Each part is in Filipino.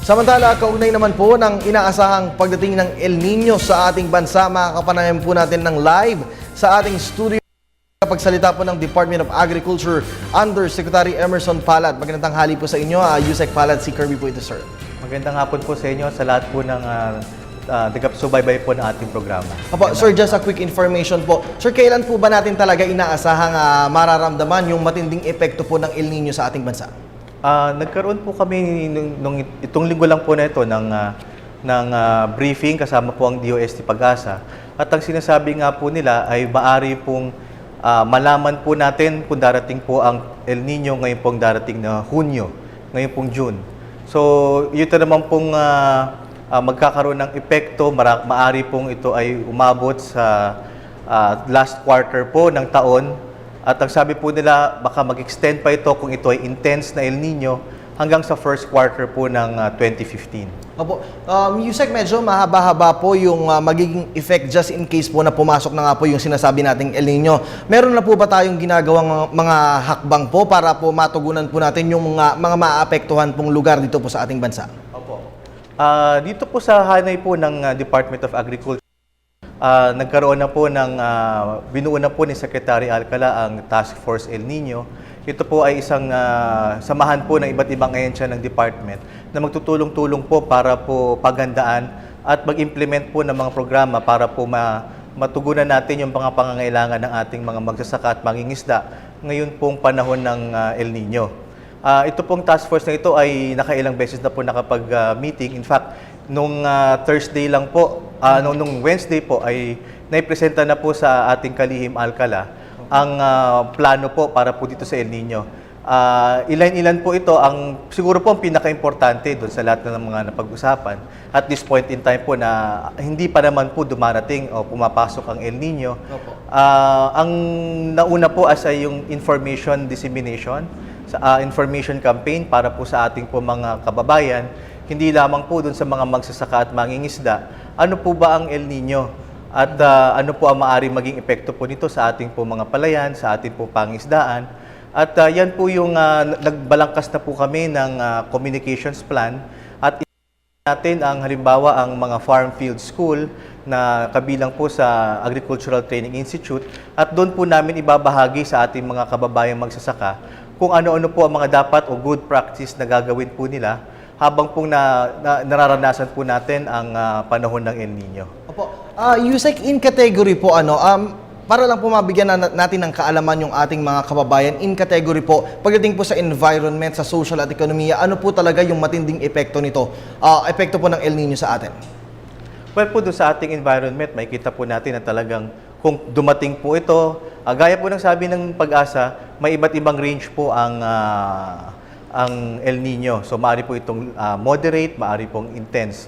Samantala, kaugnay naman po ng inaasahang pagdating ng El Nino sa ating bansa, makakapanayan po natin ng live sa ating studio kapagsalita po ng Department of Agriculture Undersecretary Emerson Palad. Magandang tanghali po sa inyo, Yusek Palad, si Kirby po ito, sir. Magandang hapon po sa inyo sa lahat po ng nagsubaybay po ng ating programa. Apo, sir, just a quick information po. Sir, kailan po ba natin talaga inaasahang mararamdaman yung matinding epekto po ng El Nino sa ating bansa? Nagkaroon po kami itong linggo lang po na ito ng briefing kasama po ang DOST Pag-asa. At ang sinasabi nga po nila ay maaari pong malaman po natin kung darating po ang El Nino ngayon pong darating na Hunyo, ngayon pong June. So, ito naman pong magkakaroon ng epekto, maaari pong ito ay umabot sa last quarter po ng taon. At ang sabi po nila, baka mag-extend pa ito kung ito ay intense na El Nino hanggang sa first quarter po ng 2015. Opo. Yusek, medyo mahaba-haba po yung magiging effect just in case po na pumasok na nga po yung sinasabi nating El Nino. Meron na po ba tayong ginagawang mga hakbang po para po matugunan po natin yung mga maaapektuhan pong lugar dito po sa ating bansa? Opo. Dito po sa hanay po ng Department of Agriculture, nagkaroon na po binuo na po ni Secretary Alcala ang Task Force El Nino. Ito po ay isang samahan po ng iba't ibang ahensya ng department na magtutulong-tulong po para po paghandaan at mag-implement po ng mga programa para po matugunan natin yung mga pangangailangan ng ating mga magsasaka at mangingisda ngayon pong panahon ng El Nino. Ito pong task force na ito ay nakailang beses na po nakapag-meeting. In fact, nung Thursday lang po, nung Wednesday po ay naipresenta na po sa ating kalihim Alcala ang plano po para po dito sa El Nino. Ilan-ilan po ito, siguro po ang pinaka-importante doon sa lahat ng mga napag-usapan. At this point in time po na hindi pa naman po dumarating o pumapasok ang El Nino. Ang nauna po ay yung information dissemination, information campaign para po sa ating po mga kababayan, hindi lamang po doon sa mga magsasaka at mangingisda. Ano po ba ang El Nino? At ano po ang maaaring maging epekto po nito sa ating po mga palayan, sa ating po pangisdaan. At yan po yung nagbalangkas na po kami ng communications plan. At natin ang halimbawa ang mga farm field school na kabilang po sa Agricultural Training Institute. At doon po namin ibabahagi sa ating mga kababayang magsasaka kung ano-ano po ang mga dapat o good practice na gagawin po nila habang pong nararanasan po natin ang panahon ng El Nino. Opo. Yusek, in category po, para lang po mabigyan natin ng kaalaman yung ating mga kababayan, in category po, pagdating po sa environment, sa social at ekonomiya, ano po talaga yung matinding epekto nito, epekto po ng El Nino sa atin? Well po, doon sa ating environment, makikita po natin na talagang kung dumating po ito, gaya po ng sabi ng Pag-asa, may iba't ibang range po ang El Nino. So, maaari po itong moderate, maaari pong intense.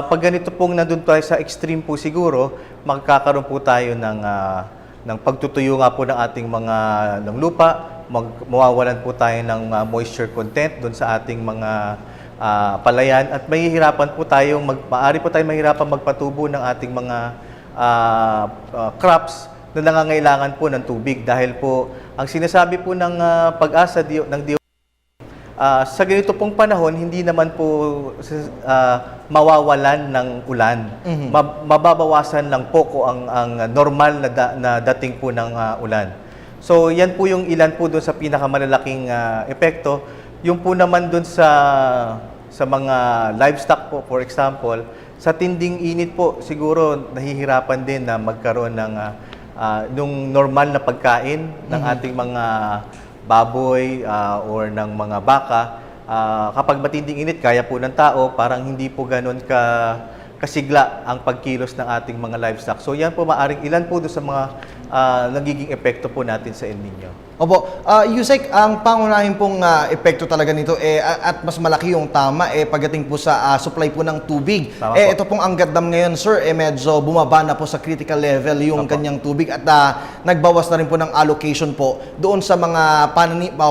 Pag ganito pong nandun tayo sa extreme po siguro, magkakaroon po tayo ng pagtutuyo nga po ng ating ng lupa, mawawalan po tayo ng moisture content doon sa ating mga palayan at mahihirapan po tayong, maaari po tayong mahirapan magpatubo ng ating mga crops na nangangailangan po ng tubig dahil po ang sinasabi po ng Pag-asa ng sa ganito pong panahon, hindi naman po mawawalan ng ulan. Mababawasan lang po kung ang normal na dating po ng ulan. So, yan po yung ilan po doon sa pinakamalalaking epekto. Yung po naman doon sa mga livestock po, for example, sa tinding init po, siguro nahihirapan din na magkaroon nung normal na pagkain ng ating mga baboy or ng mga baka. Kapag matinding init, kaya po ng tao, parang hindi po ganun kasigla ang pagkilos ng ating mga livestock. So yan po maaring ilan po doon sa mga nagiging epekto po natin sa El Nino. Opo. Yusek, ang pangunahin pong epekto talaga nito at mas malaki yung tama pagdating po sa supply po ng tubig. Ito pong Angat Dam ngayon, sir, medyo bumaba na po sa critical level yung kanyang tubig at nagbawas na rin po ng allocation po doon sa mga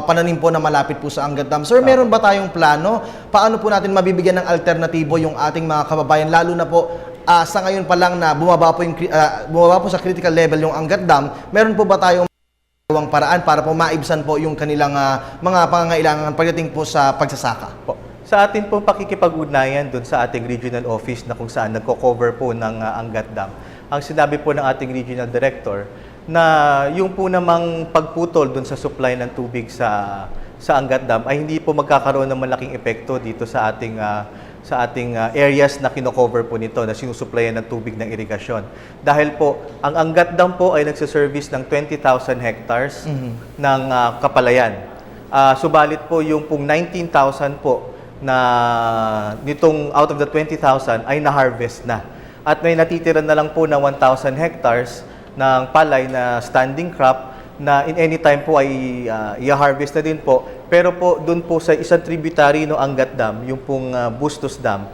pananim po na malapit po sa Angat Dam. Sir, meron ba tayong plano? Paano po natin mabibigyan ng alternatibo yung ating mga kababayan, lalo na po sa ngayon pa lang na bumaba po sa critical level yung Angat Dam? Meron po ba tayong paraan para po maibsan po yung kanilang mga pangangailangan pagdating po sa pagsasaka? Sa atin po pakikipag-ugnayan doon sa ating regional office na kung saan nagko-cover po ng Angat Dam, ang sinabi po ng ating regional director na yung po namang pagputol doon sa supply ng tubig sa Angat Dam ay hindi po magkakaroon ng malaking epekto dito sa ating areas na kino-cover po nito na sinusupplyan ng tubig ng irigasyon. Dahil po, ang Angat Dam po ay nagsiservice ng 20,000 hectares ng kapalayan. Subalit po yung pong 19,000 po na nitong out of the 20,000 ay na-harvest na. At may natitira na lang po na 1,000 hectares ng palay na standing crop na in any time po ay i-harvest na din po. Pero po doon po sa isang tributary no Angat Dam, yung pong Bustos Dam,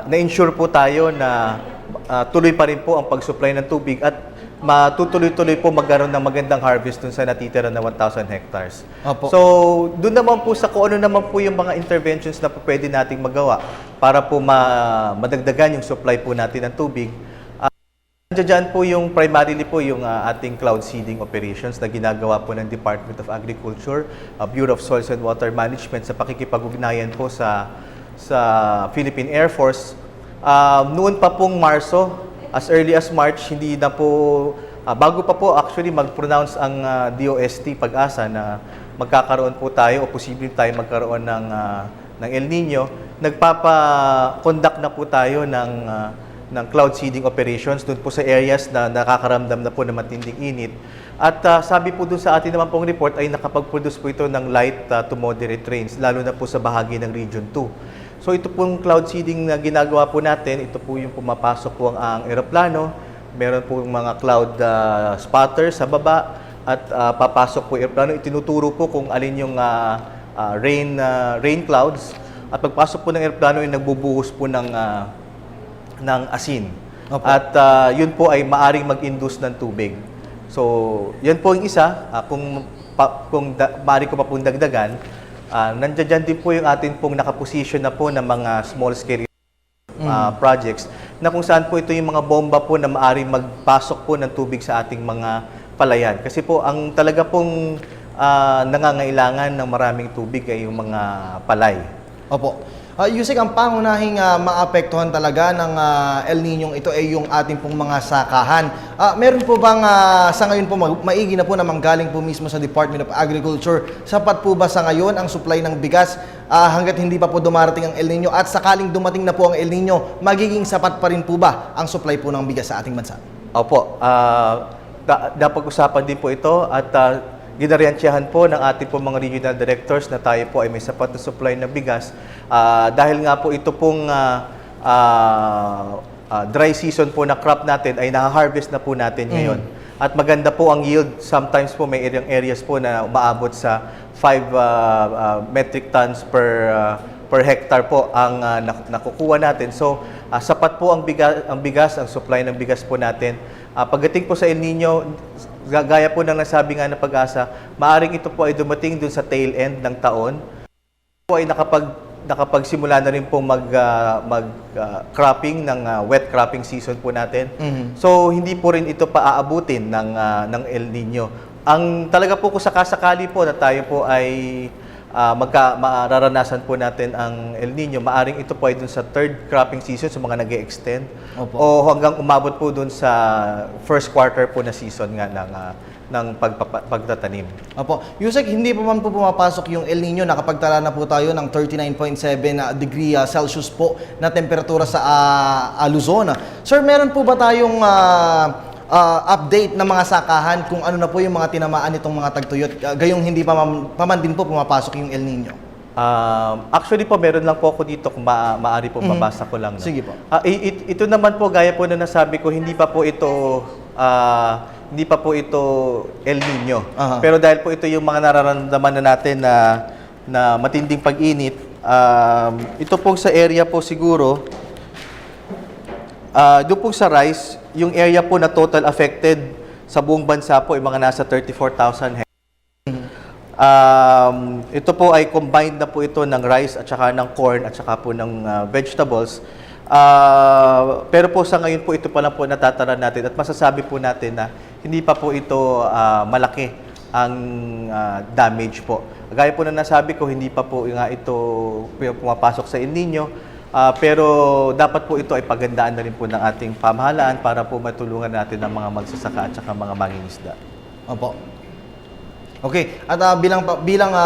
na-ensure po tayo na tuloy pa rin po ang pag-supply ng tubig at matutuloy-tuloy po magkaroon ng magandang harvest dun sa natitira na 1,000 hectares. Opo. So, doon naman po sa kung ano naman po yung mga interventions na po pwede nating magawa para po madagdagan yung supply po natin ng tubig. Nandiyan po yung primarily po yung ating cloud seeding operations na ginagawa po ng Department of Agriculture, Bureau of Soils and Water Management sa pakikipag-ugnayan po sa Philippine Air Force. Noon pa pong Marso, as early as March, hindi na po, bago pa po actually mag-pronounce ang DOST Pag-asa na magkakaroon po tayo o posibleng tayo magkaroon ng El Nino, nagpapa-conduct na po tayo ng cloud seeding operations doon po sa areas na nakakaramdam na po ng matinding init. At sabi po doon sa atin naman pong report ay nakapag-produce po ito ng light to moderate rains, lalo na po sa bahagi ng Region 2. So ito pong cloud seeding na ginagawa po natin, ito po yung pumapasok po ang eroplano, meron po mga cloud spotter sa baba at papasok po yung eroplano, itinuturo po kung alin yung rain clouds at pagpasok po ng eroplano ay nagbubuhos po ng asin. Opo. At yun po ay maaring mag-induce ng tubig. So, yan po yung isa, kung maaari ko pa pong dagdagan, nandiyan din po yung atin pong nakaposition na po ng mga small scale projects na kung saan po ito yung mga bomba po na maaaring magpasok po ng tubig sa ating mga palayan. Kasi po ang talaga pong nangangailangan ng maraming tubig ay yung mga palay. Opo. Yusek, ang pangunahing maapektuhan talaga ng El Nino ito ay yung ating pong mga sakahan. Meron po bang sa ngayon po maigi na po na manggaling po mismo sa Department of Agriculture? Sapat po ba sa ngayon ang supply ng bigas hanggat hindi pa po dumarating ang El Nino? At sakaling dumating na po ang El Nino, magiging sapat pa rin po ba ang supply po ng bigas sa ating bansa? Opo. Dapat usapan din po ito at ginaryansyahan po ng ating po mga regional directors na tayo po ay may sapat na supply ng bigas. Dahil nga po ito pong dry season po na crop natin ay na-harvest na po natin ngayon. At maganda po ang yield. Sometimes po may areas po na umaabot sa 5 metric tons per hectare po ang nakukuha natin. So, sapat po ang bigas, ang supply ng bigas po natin. Pagdating po sa El Nino, gaya po ng nasabi nga ng Pag-asa, maaring ito po ay dumating dun sa tail end ng taon. Ito po ay nakapagsimula na rin po cropping ng wet cropping season po natin. So hindi po rin ito paaabutin ng El Nino. Ang talaga po kung sakasakali po na tayo po ay mararanasan po natin ang El Nino, maaring ito po ay dun sa third cropping season, sa mga nag-e-extend, o hanggang umabot po dun sa first quarter po na season nga ng pagtatanim. Opo. Yusek, hindi pa man po pumapasok yung El Nino, nakapagtala na po tayo ng 39.7 degree Celsius po na temperatura sa Luzon. Sir, meron po ba tayong update ng mga sakahan kung ano na po yung mga tinamaan nitong mga tagtuyot, gayong hindi pa man din po pumapasok yung El Nino? Actually po, meron lang po ako dito kung maaari po mabasa ko lang. No? Sige po. Ito naman po, gaya po na nasabi ko, hindi pa po ito El Nino. Pero dahil po ito yung mga nararamdaman na natin na matinding pag-init, ito pong sa area po siguro, doon po sa rice, yung area po na total affected sa buong bansa po ay mga nasa 34,000 hectares. Ito po ay combined na po ito ng rice at saka ng corn at saka po ng vegetables. Pero po sa ngayon po ito pa lang po natataran natin at masasabi po natin na hindi pa po ito malaki damage po. Gaya po na nasabi ko, hindi pa po nga ito pumapasok sa El Nino, pero dapat po ito ay pagandaan na rin po ng ating pamahalaan para po matulungan natin ang mga magsasaka at saka mga mangingisda. Opo. Okay, at bilang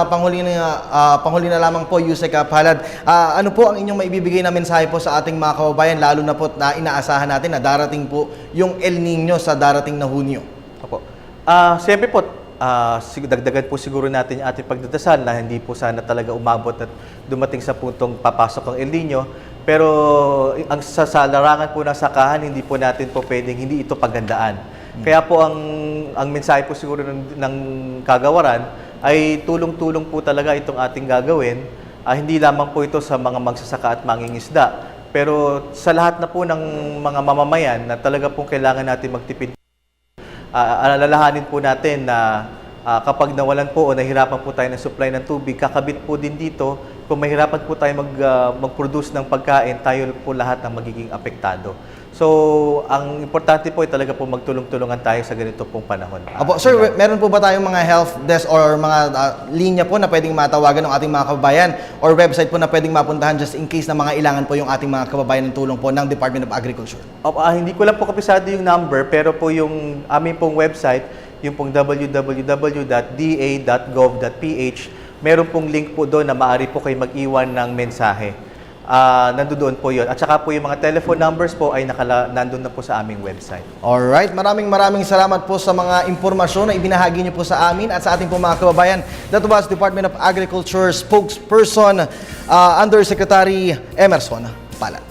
panghuli na lamang po, Yusek Palad, ano po ang inyong maibibigay na mensahe po sa ating mga kababayan, lalo na po na inaasahan natin na darating po yung El Nino sa darating na Hunyo? Opo. Siyempre po, dagdagan po siguro natin yung ating pagdadasal na hindi po sana talaga umabot at dumating sa puntong papasok ang El Nino. Pero sa larangan po ng sakahan, hindi po natin po pwedeng hindi ito pagandaan. Kaya po ang mensahe po siguro ng kagawaran ay tulong-tulong po talaga itong ating gagawin. Hindi lamang po ito sa mga magsasaka at mangingisda, pero sa lahat na po ng mga mamamayan na talaga pong kailangan natin magtipid. Alalahanin po natin na kapag nawalan po o nahirapan po tayo ng supply ng tubig, kakabit po din dito. Kung mahirapan po tayo mag-produce ng pagkain, tayo po lahat ang magiging apektado. So, ang importante po ay talaga po magtulong-tulungan tayo sa ganito pong panahon. Opo, sir, meron po ba tayong mga health desk or mga linya po na pwedeng matawagan ng ating mga kababayan or website po na pwedeng mapuntahan just in case na mga ilangan po yung ating mga kababayan ng tulong po ng Department of Agriculture? Hindi ko lang po kapisado yung number, pero po yung aming pong website, yung pong www.da.gov.ph, meron pong link po doon na maaari po kayo mag-iwan ng mensahe. Nandoon po yun. At saka po yung mga telephone numbers po ay nandun na po sa aming website. Alright, maraming salamat po sa mga impormasyon na ibinahagi niyo po sa amin at sa ating po mga kababayan. That was Department of Agriculture spokesperson, Undersecretary Emerson Palad.